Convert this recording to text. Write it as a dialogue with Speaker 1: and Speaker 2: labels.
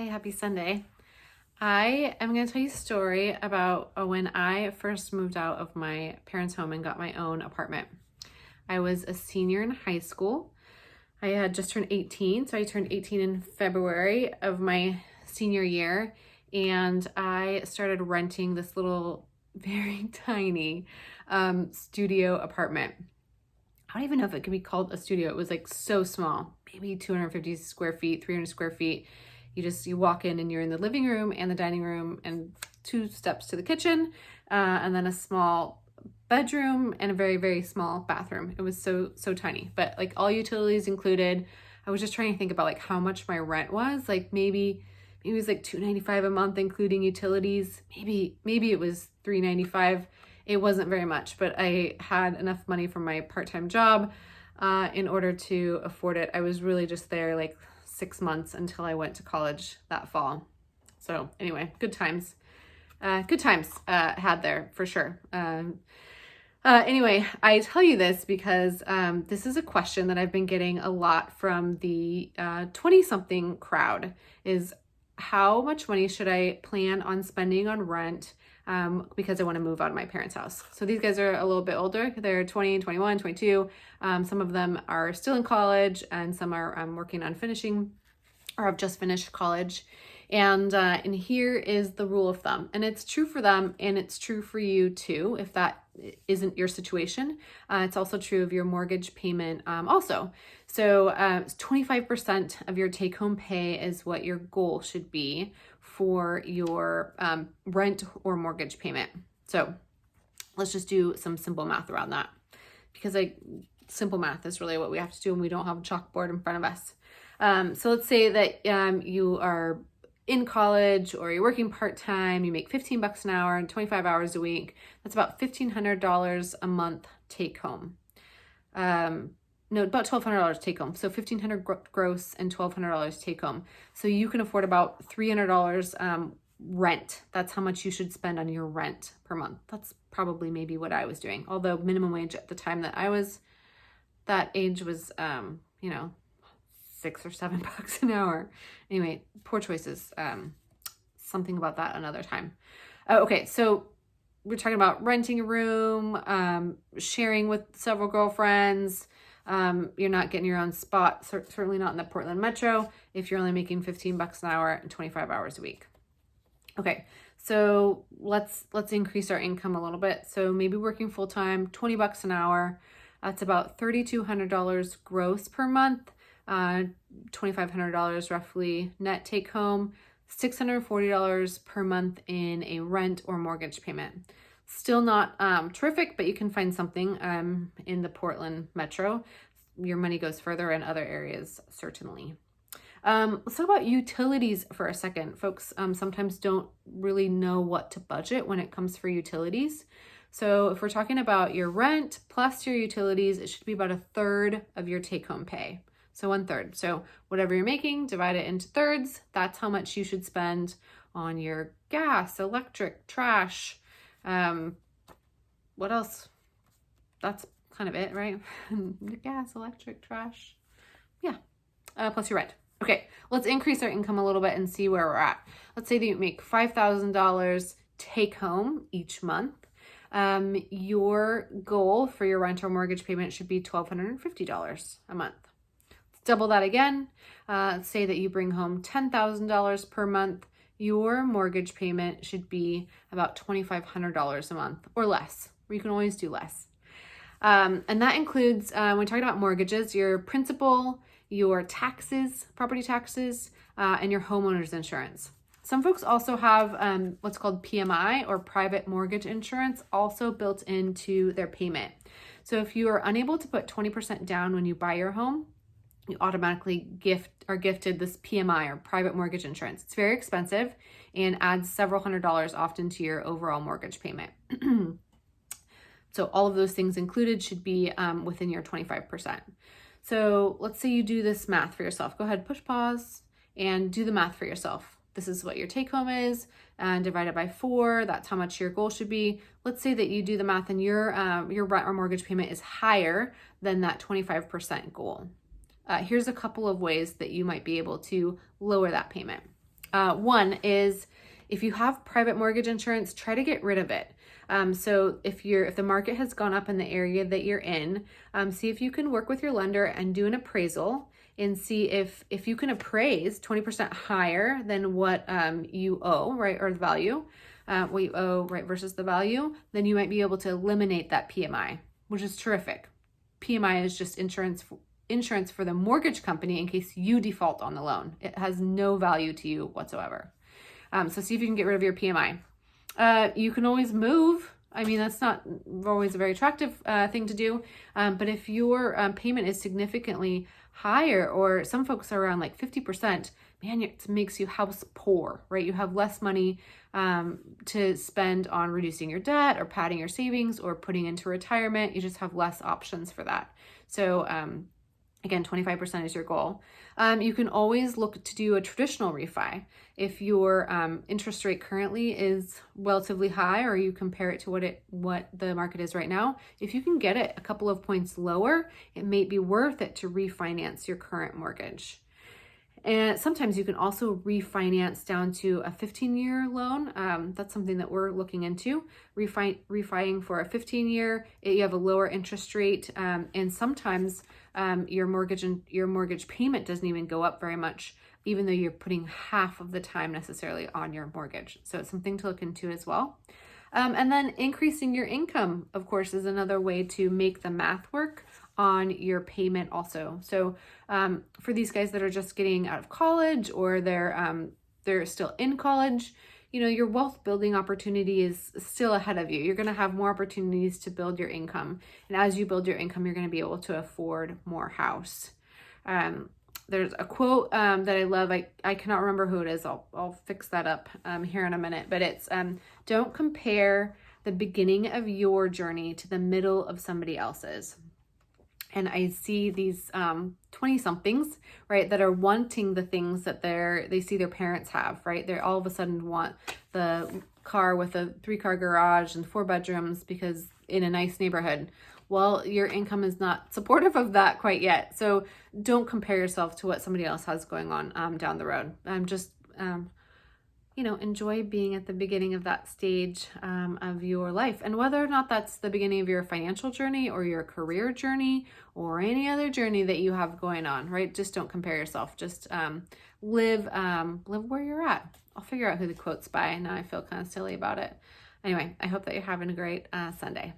Speaker 1: Hey, happy Sunday. I am going to tell you a story about when I first moved out of my parents' home and got my own apartment. I was a senior in high school. I had just turned 18, so I turned 18 in February of my senior year, and I started renting this little, very tiny studio apartment. I don't even know if it could be called a studio. It was like so small, maybe 250 square feet, 300 square feet. You walk in and you're in the living room and the dining room and 2 steps to the kitchen, and then a small bedroom and a very, very small bathroom. It was so tiny, but like all utilities included. I was just trying to think about like how much my rent was. Like maybe it was like $295 a month, including utilities. Maybe it was $395. It wasn't very much, but I had enough money from my part-time job in order to afford it. I was really just there like 6 months until I went to college that fall. So anyway, good times had there for sure. Anyway, I tell you this because this is a question that I've been getting a lot from the 20-something crowd is how much money should I plan on spending on rent because I want to move out of my parents' house. So these guys are a little bit older. They're 20, 21, 22. Some of them are still in college and some are working on finishing or have just finished college. And here is the rule of thumb. And it's true for them and it's true for you too, if that isn't your situation. It's also true of your mortgage payment also. So 25% of your take-home pay is what your goal should be for your rent or mortgage payment. So let's just do some simple math around that because simple math is really what we have to do when we don't have a chalkboard in front of us. So let's say that you are in college or you're working part-time, you make $15 an hour and 25 hours a week. That's about $1,500 a month take home. No, about $1,200 take home. So $1,500 gross and $1,200 take home. So you can afford about $300 rent. That's how much you should spend on your rent per month. That's probably maybe what I was doing. Although minimum wage at the time that I was that age was, $6 or $7 an hour. Anyway, poor choices. Something about that another time. Okay, so we're talking about renting a room, sharing with several girlfriends. You're not getting your own spot, certainly not in the Portland metro if you're only making $15 an hour and 25 hours a week. Okay, so let's increase our income a little bit. So maybe working full-time, $20 an hour. That's about $3,200 gross per month. $2,500 roughly net take home, $640 per month in a rent or mortgage payment. Still not terrific, but you can find something in the Portland metro. Your money goes further in other areas, certainly. Let's talk about utilities for a second. Folks sometimes don't really know what to budget when it comes for utilities. So if we're talking about your rent plus your utilities, it should be about 1/3 of your take-home pay. So 1/3. So whatever you're making, divide it into thirds. That's how much you should spend on your gas, electric, trash. What else? That's kind of it, right? Gas, electric, trash. Yeah. Plus your rent. Okay, let's increase our income a little bit and see where we're at. Let's say that you make $5,000 take home each month. Your goal for your rent or mortgage payment should be $1,250 a month. Double that again. Say that you bring home $10,000 per month. Your mortgage payment should be about $2,500 a month or less. You can always do less. And that includes, when we're talking about mortgages, your principal, your taxes, property taxes, and your homeowner's insurance. Some folks also have what's called PMI or private mortgage insurance also built into their payment. So if you are unable to put 20% down when you buy your home, you automatically are gifted this PMI or private mortgage insurance. It's very expensive and adds several $100s often to your overall mortgage payment. So all of those things included should be within your 25%. So let's say you do this math for yourself. Go ahead, push pause and do the math for yourself. This is what your take home is and divide it by 4. That's how much your goal should be. Let's say that you do the math and your rent or mortgage payment is higher than that 25% goal. Here's a couple of ways that you might be able to lower that payment. One is if you have private mortgage insurance, try to get rid of it. So if the market has gone up in the area that you're in, see if you can work with your lender and do an appraisal and see if you can appraise 20% higher than what you owe, right, or the value, what you owe, right, versus the value, then you might be able to eliminate that PMI, which is terrific. PMI is just insurance for the mortgage company in case you default on the loan. It has no value to you whatsoever. So see if you can get rid of your PMI. You can always move. I mean, that's not always a very attractive thing to do. But if your payment is significantly higher, or some folks are around like 50%, man, it makes you house poor, right? You have less money to spend on reducing your debt or padding your savings or putting into retirement. You just have less options for that. So again, 25% is your goal. You can always look to do a traditional refi. If your interest rate currently is relatively high, or you compare it to what the market is right now, if you can get it a couple of points lower, it may be worth it to refinance your current mortgage. And sometimes you can also refinance down to a 15-year loan. That's something that we're looking into, refining for a 15-year. You have a lower interest rate, and sometimes your mortgage payment doesn't even go up very much, even though you're putting half of the time necessarily on your mortgage. So it's something to look into as well. And then increasing your income, of course, is another way to make the math work on your payment also. So for these guys that are just getting out of college, or they're still in college, your wealth building opportunity is still ahead of you. You're going to have more opportunities to build your income. And as you build your income, you're going to be able to afford more house. There's a quote that I love. I cannot remember who it is. I'll fix that up here in a minute. But it's don't compare the beginning of your journey to the middle of somebody else's. And I see these 20-somethings, right, that are wanting the things that they see their parents have, right? They all of a sudden want the car with a 3-car garage and 4 bedrooms because in a nice neighborhood. Well, your income is not supportive of that quite yet. So don't compare yourself to what somebody else has going on down the road. Just enjoy being at the beginning of that stage of your life. And whether or not that's the beginning of your financial journey or your career journey or any other journey that you have going on, right? Just don't compare yourself. Just live where you're at. I'll figure out who the quote's by. Now I feel kind of silly about it. Anyway, I hope that you're having a great Sunday.